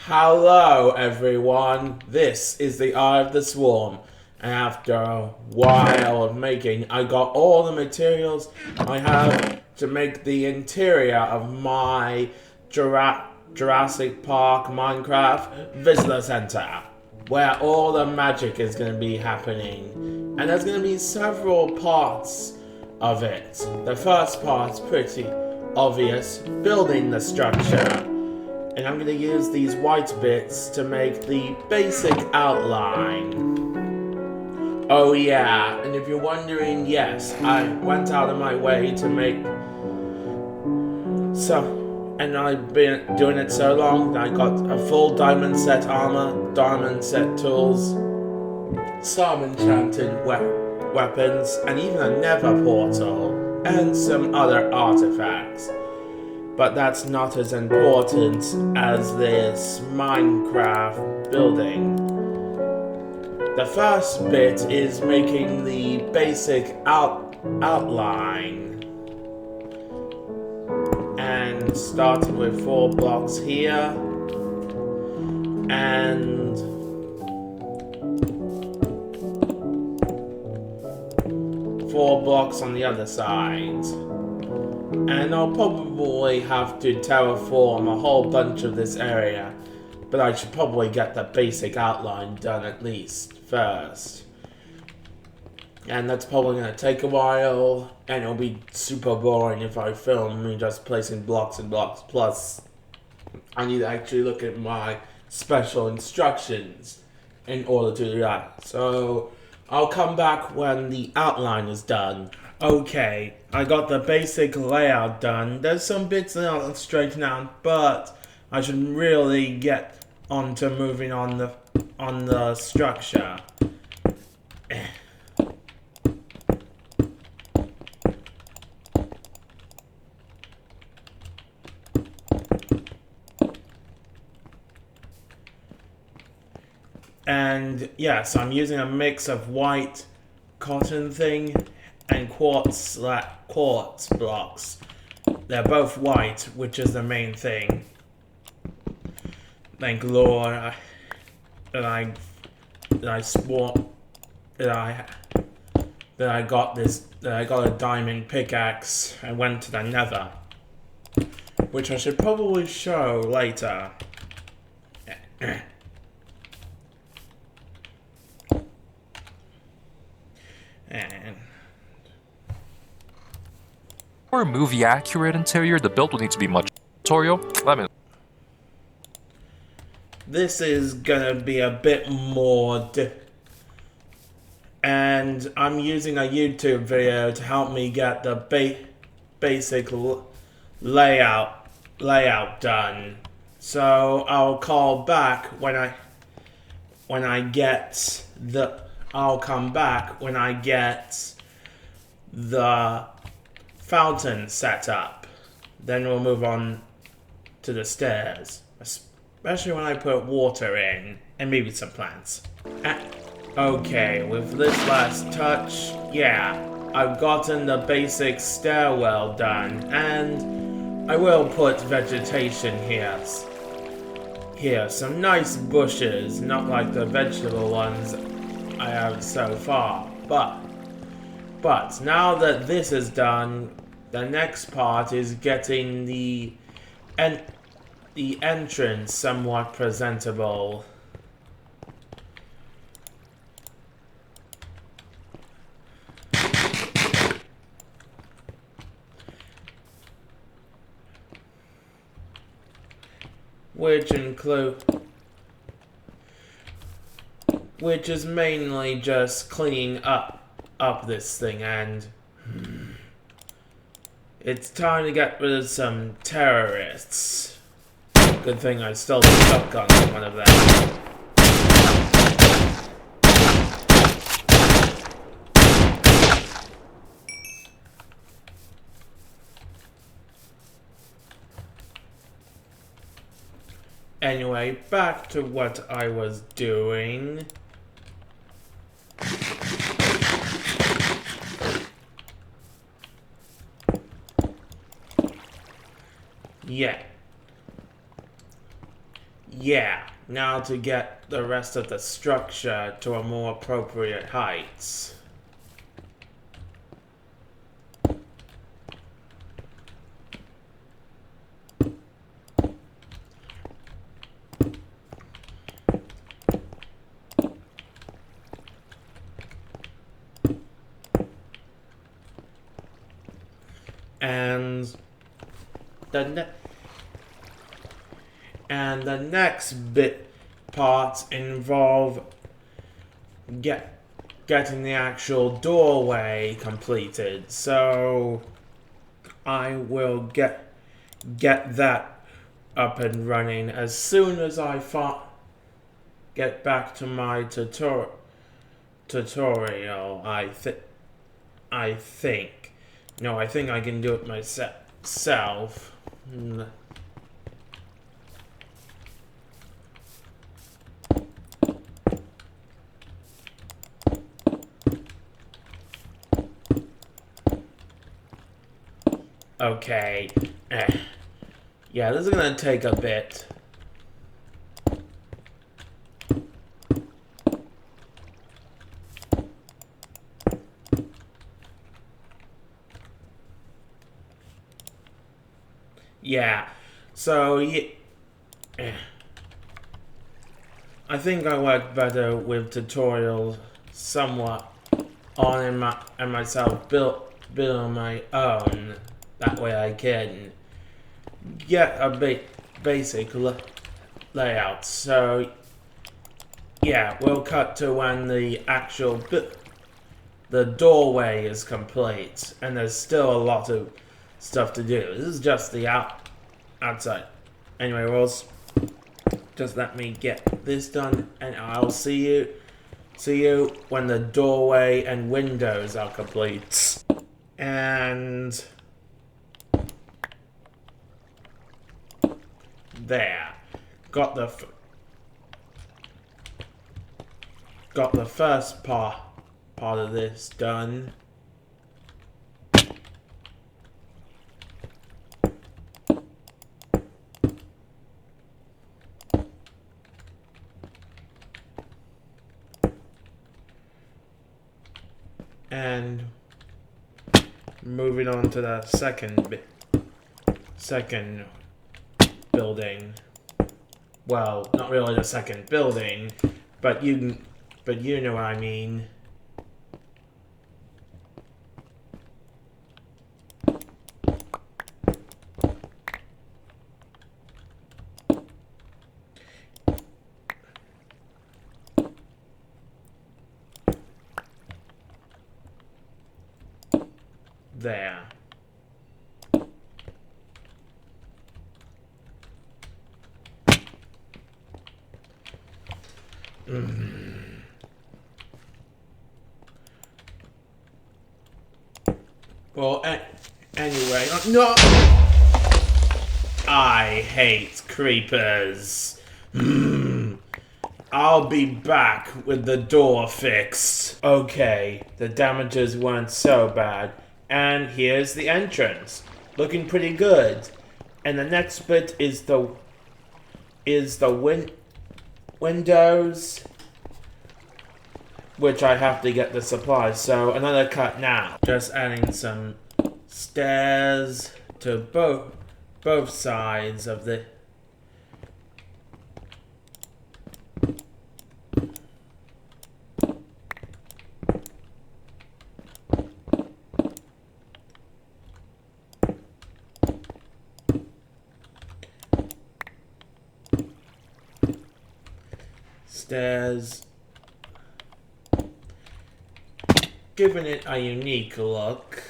Hello everyone, this is the Eye of the Swarm, and after a while of making, I got all the materials I have to make the interior of my Jurassic Park Minecraft Visitor Center, where all the magic is going to be happening, and there's going to be several parts of it. The first part's pretty obvious, building the structure. And I'm going to use these white bits to make the basic outline. Oh yeah, and if you're wondering, yes, I went out of my way to make and I've been doing it so long, I got a full diamond set armor, diamond set tools, some enchanted weapons, and even a nether portal, and some other artifacts. But that's not as important as this Minecraft building. The first bit is making the basic outline. And starting with 4 blocks here. And 4 blocks on the other side. And I'll probably have to terraform a whole bunch of this area, but I should probably get the basic outline done at least first. And that's probably going to take a while, and it'll be super boring if I film me just placing blocks and blocks. Plus, I need to actually look at my special instructions in order to do that. So, I'll come back when the outline is done. Okay, I got the basic layout done. There's some bits that I'll straighten out, but I should really get on to moving on the structure. And yes, I'm using a mix of white cotton thing and quartz blocks. They're both white, which is the main thing. Thank Lord that I got a diamond pickaxe and went to the nether, which I should probably show later. And For a movie accurate interior, the build will need to be much tutorial. This is gonna be a bit more and I'm using a YouTube video to help me get the basic layout done. So I'll call back when I get the fountain set up. Then we'll move on to the stairs, especially when I put water in and maybe some plants. Okay, with this last touch, yeah, I've gotten the basic stairwell done, and I will put vegetation here. Here, some nice bushes, not like the vegetable ones I have so far, but now that this is done, the next part is getting the entrance somewhat presentable. Which is mainly just cleaning up this thing, and it's time to get rid of some terrorists. Good thing I stole the shotgun from one of them. Anyway, back to what I was doing. Yeah. Yeah, now to get the rest of the structure to a more appropriate heights. And the next bit parts involve getting the actual doorway completed. So I will get that up and running as soon as I get back to my tutorial. I think. No, I think I can do it myself. Okay. Yeah, this is gonna take a bit. Yeah, so I think I work better with tutorials somewhat on and myself build on my own. That way I can get a basic layout. So yeah, we'll cut to when the actual the doorway is complete, and there's still a lot of stuff to do. This is just the outside. Anyway, Rolls, just let me get this done, and I'll see you when the doorway and windows are complete. And there, got the first part of this done. And moving on to the second building. Well, not really the second building, but you know what I mean. There. Well, anyway, no! I hate creepers. I'll be back with the door fixed. Okay, the damages weren't so bad. And here's the entrance. Looking pretty good. And the next bit is the windows, which I have to get the supplies. So another cut now. Just adding some stairs to both sides of the stairs, giving it a unique look.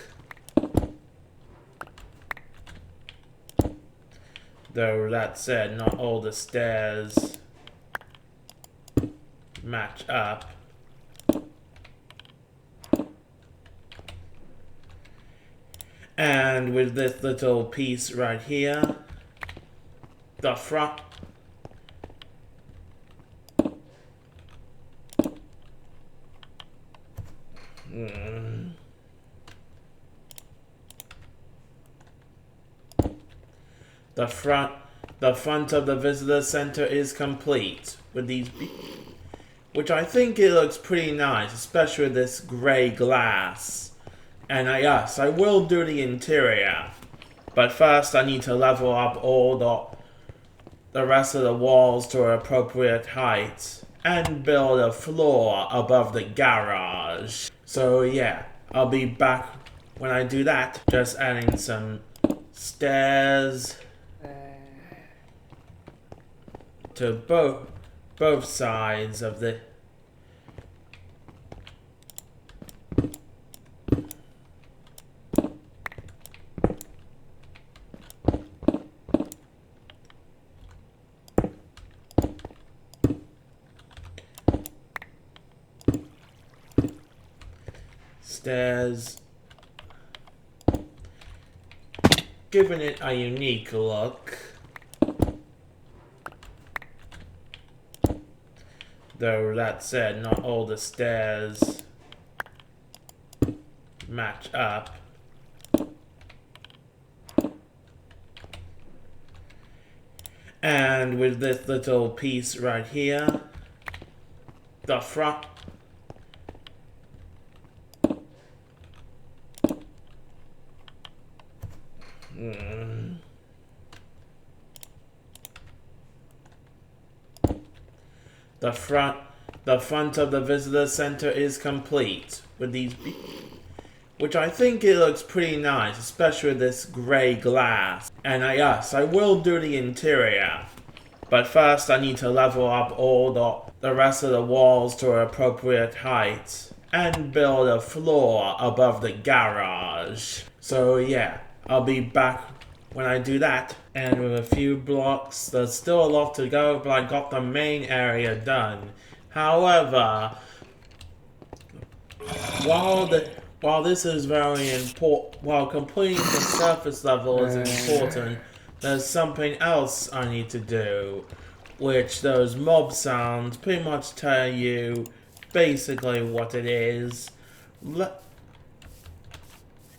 Though that said, not all the stairs match up. And with this little piece right here, the front the front of the visitor center is complete with these, which I think it looks pretty nice, especially with this gray glass. And yes, I will do the interior, but first I need to level up all the rest of the walls to an appropriate height and build a floor above the garage. So yeah, I'll be back when I do that. Just adding some stairs to both sides of the stairs, giving it a unique look. Though that said, not all the stairs match up. And with this little piece right here, the front, the front of the visitor center is complete with these, which I think it looks pretty nice, especially with this gray glass. And yes, I will do the interior, but first I need to level up all the rest of the walls to an appropriate height and build a floor above the garage. So yeah, I'll be back when I do that. And with a few blocks, there's still a lot to go, but I got the main area done. However, while this is very important, while completing the surface level is important, there's something else I need to do, which those mob sounds pretty much tell you basically what it is. And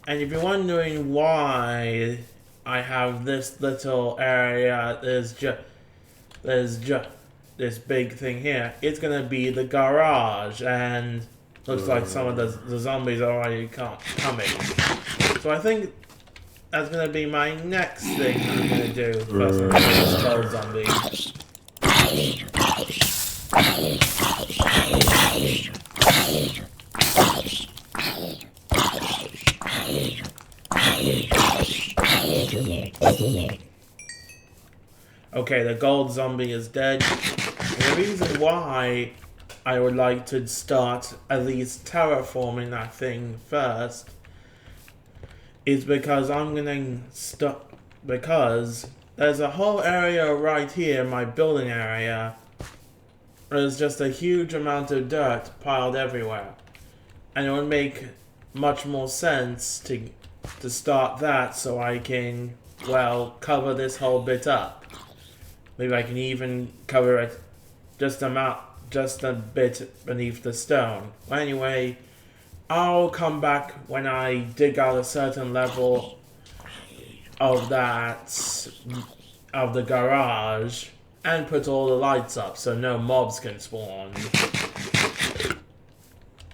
if you're wondering why I have this little area, there's just this big thing here, it's gonna be the garage, and looks like some of the zombies are already coming. So I think that's gonna be my next thing I'm gonna do. First I'm gonna kill zombies. Okay, the gold zombie is dead. And the reason why I would like to start at least terraforming that thing first is because I'm gonna stop, because there's a whole area right here, my building area. There's just a huge amount of dirt piled everywhere. And it would make much more sense to start that so I can, well, cover this whole bit up. Maybe I can even cover it just a bit beneath the stone. Well, anyway, I'll come back when I dig out a certain level of the garage and put all the lights up so no mobs can spawn.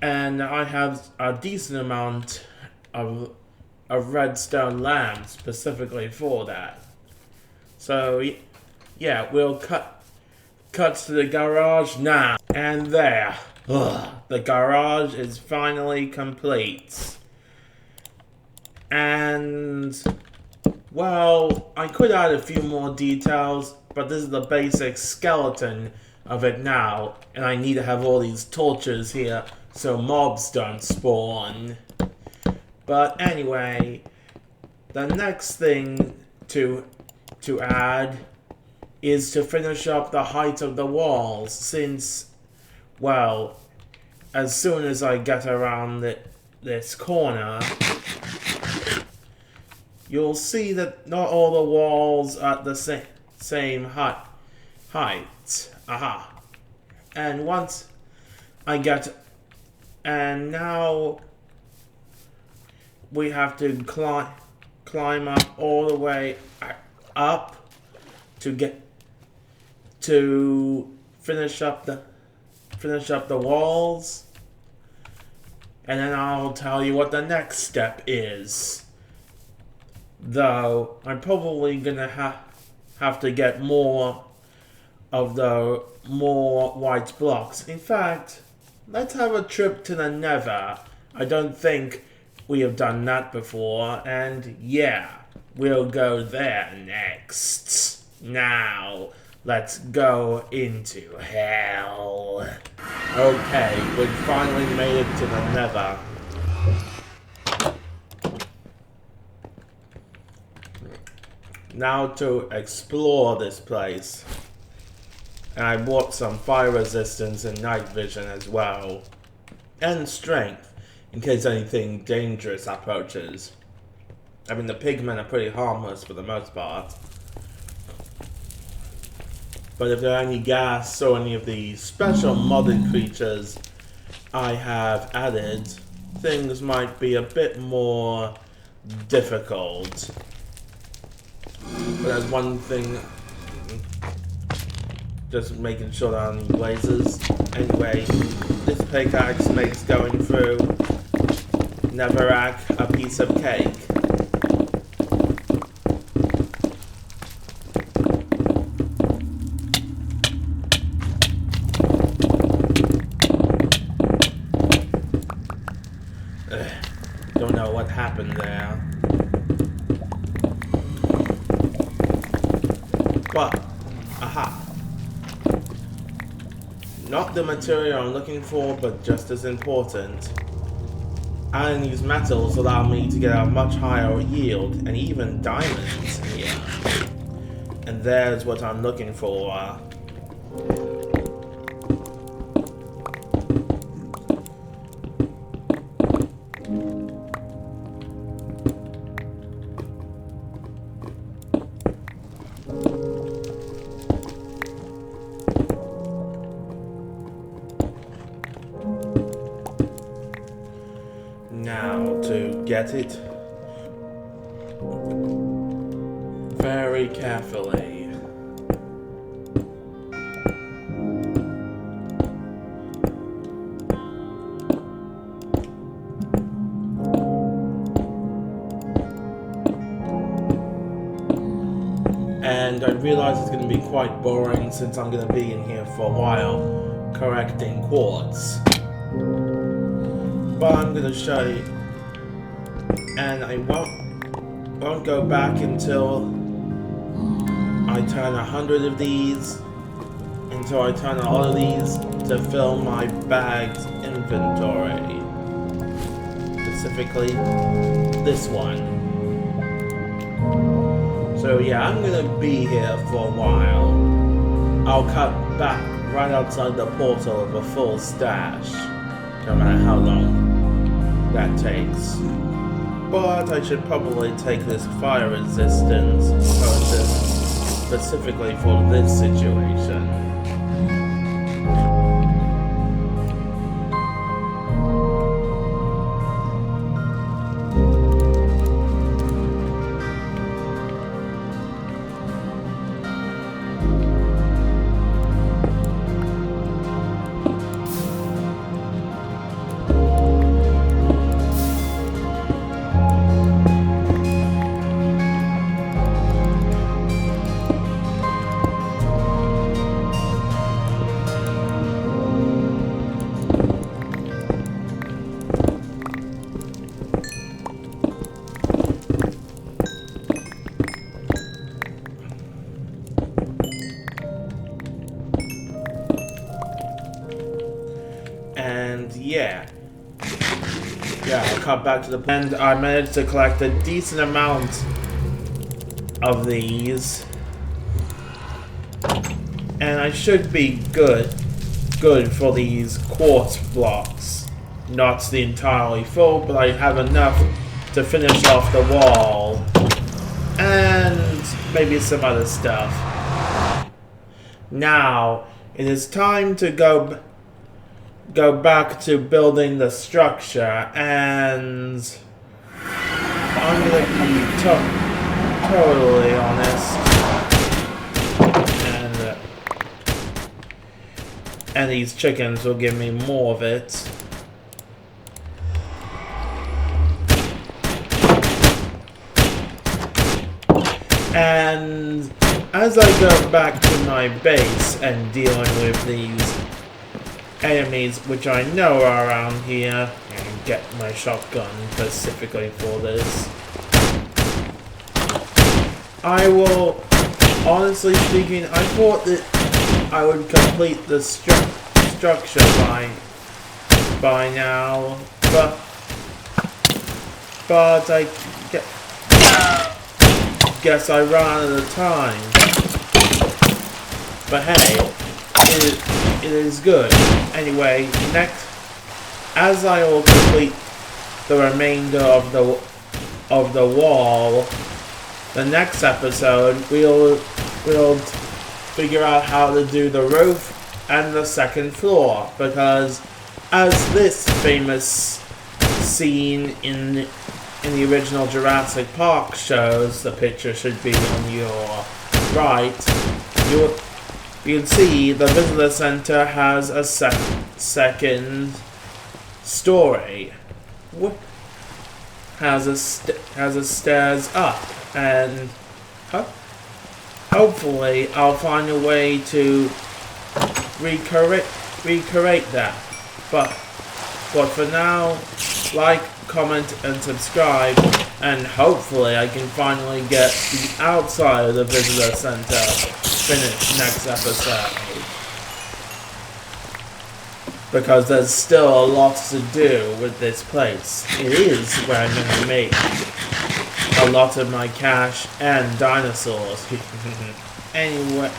And I have a decent amount of redstone lamps specifically for that. So yeah, we'll cut to the garage now. And there. The garage is finally complete. And, well, I could add a few more details, but this is the basic skeleton of it now. And I need to have all these torches here so mobs don't spawn. But anyway, the next thing to add is to finish up the height of the walls, since, well, as soon as I get around this corner, you'll see that not all the walls are at the same height. Aha. And once I get... And now we have to climb up all the way up to finish up the walls, and then I'll tell you what the next step is. Though I'm probably gonna have to get more of the white blocks. In fact, let's have a trip to the Nether. I don't think we have done that before, and yeah, we'll go there next. Now, let's go into hell. Okay, we finally made it to the Nether. Now to explore this place. And I bought some fire resistance and night vision as well. And strength, in case anything dangerous approaches. I mean, the pigmen are pretty harmless for the most part. But if there are any gas or any of the special modded creatures I have added, things might be a bit more difficult. But there's one thing, just making sure there aren't any blazes. Anyway, this pickaxe makes going through Netherrack a piece of cake. Don't know what happened there. But, aha. Not the material I'm looking for, but just as important. Iron these metals allow me to get a much higher yield, and even diamonds here. And there's what I'm looking for. Now to get it very carefully. And I realize it's going to be quite boring since I'm going to be in here for a while correcting quartz. But I'm going to show you, and I won't go back until I turn 100 of these, until I turn all of these to fill my bag's inventory. Specifically, this one. So yeah, I'm going to be here for a while. I'll cut back right outside the portal of a full stash, no matter how long that takes. But I should probably take this fire resistance potion specifically for this situation. And yeah, I'll cut back to the and I managed to collect a decent amount of these, and I should be good for these quartz blocks. Not the entirely full, but I have enough to finish off the wall and maybe some other stuff. Now it is time to go back to building the structure, and I'm gonna be totally honest. And these chickens will give me more of it. And as I go back to my base and dealing with these enemies, which I know are around here, and get my shotgun specifically for this, I will, honestly speaking, I thought that I would complete the structure by now, but I guess I ran out of time. But hey, it is good. Anyway, next, as I will complete the remainder of the wall, the next episode we'll figure out how to do the roof and the second floor, because as this famous scene in the original Jurassic Park shows, the picture should be on your right, you can see the visitor center has a second story. Has a stairs up, and hopefully I'll find a way to recreate that. But for now, like, comment, and subscribe, and hopefully I can finally get the outside of the visitor center finished next episode. Because there's still a lot to do with this place. It is where I'm going to make a lot of my cash and dinosaurs. Anyway,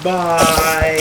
bye!